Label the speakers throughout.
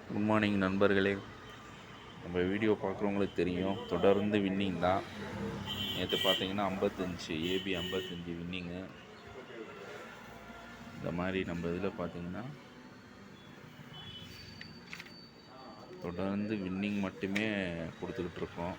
Speaker 1: Good morning நண்பர்களே. நம்ம video பார்க்குறவங்களுக்கு தெரியும், தொடர்ந்து வின்னிங் தான். நேற்று பார்த்தீங்கன்னா 55 ஏபி 55 வின்னிங்கு. இந்த மாதிரி நம்ம இதில் பார்த்தீங்கன்னா தொடர்ந்து வின்னிங் மட்டுமே கொடுத்துக்கிட்டு இருக்கோம்.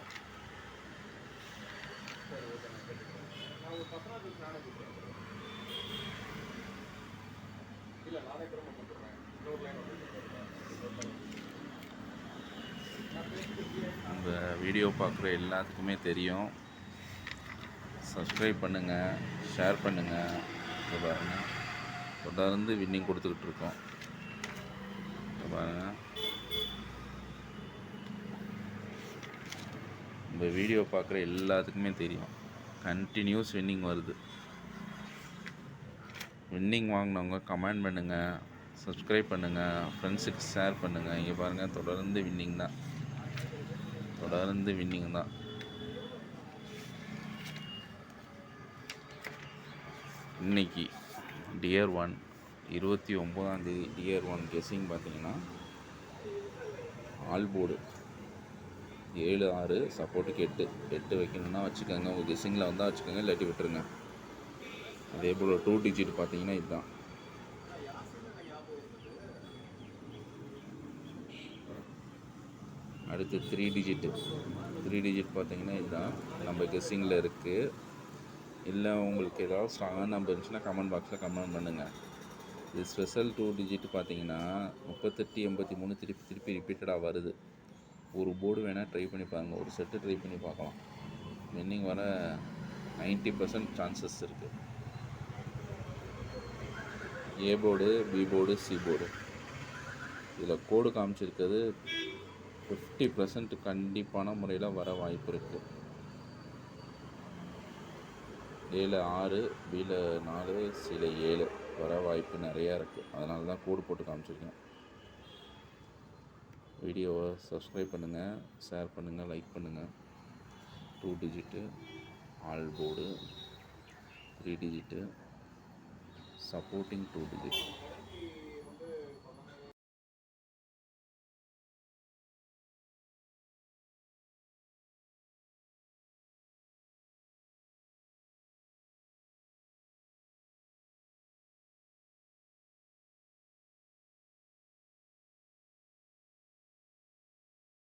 Speaker 1: இந்த வீடியோ பார்க்குற எல்லாத்துக்குமே தெரியும். சப்ஸ்கிரைப் பண்ணுங்கள், ஷேர் பண்ணுங்கள். இதை பாருங்கள், தொடர்ந்து வின்னிங் கொடுத்துக்கிட்டு இருக்கோம். இதை பாருங்கள், இந்த வீடியோ பார்க்குற எல்லாத்துக்குமே தெரியும், கண்டினியூஸ் வின்னிங் வருது. வின்னிங் வாங்கினவங்க கமெண்ட் பண்ணுங்கள், சப்ஸ்கிரைப் பண்ணுங்கள், ஃப்ரெண்ட்ஸுக்கு ஷேர் பண்ணுங்கள். இங்கே பாருங்கள், தொடர்ந்து வின்னிங் தான், தொடர்ந்து வின்னிங் தான். இன்றைக்கி டியர் 1 29ஆம் தேதி டியர் 1 கெஸ்ஸிங் பார்த்தீங்கன்னா ஆல் போர்டு 7 6 சப்போர்ட்டுக்கு 8 வைக்கணும்னா வச்சுக்கோங்க. உங்கள் கெஸ்ஸிங்கில் வந்தால் வச்சுக்கோங்க, இல்லாட்டி விட்டுருங்க. அதே போல் 2 டிஜிட் பார்த்தீங்கன்னா இதுதான். அடுத்து 3 டிஜிட் பார்த்தீங்கன்னா இதுதான். நம்ம கெஸ்ஸிங்கில் இருக்குது. இல்லை உங்களுக்கு ஏதாவது ஸ்ட்ராங்கான நம்பர் இருந்துச்சுன்னா கமெண்ட் பாக்ஸில் கமெண்ட் பண்ணுங்கள். இது ஸ்பெஷல் 2 டிஜிட் பார்த்தீங்கன்னா 38 83 திருப்பி ரிப்பீட்டடாக வருது. ஒரு போர்டு வேணால் ட்ரை பண்ணி பாருங்கள், ஒரு செட்டு ட்ரை பண்ணி பார்க்கலாம். வின்னிங் வர 90% சான்சஸ் இருக்குது. A board, B board, C board. இதில் கோடு காமிச்சிருக்கிறது 50% கண்டிப்பான முறையில் வர வாய்ப்பு இருக்குது. ஏல 6, பியில் 4, சில 7 வர வாய்ப்பு நிறையா இருக்குது. அதனால தான் கோடு போட்டு காமிச்சிருக்கேன். வீடியோவை சப்ஸ்கிரைப் பண்ணுங்கள், ஷேர் பண்ணுங்கள், லைக் பண்ணுங்கள். 2 digit all board, 3 digit supporting 2 digit.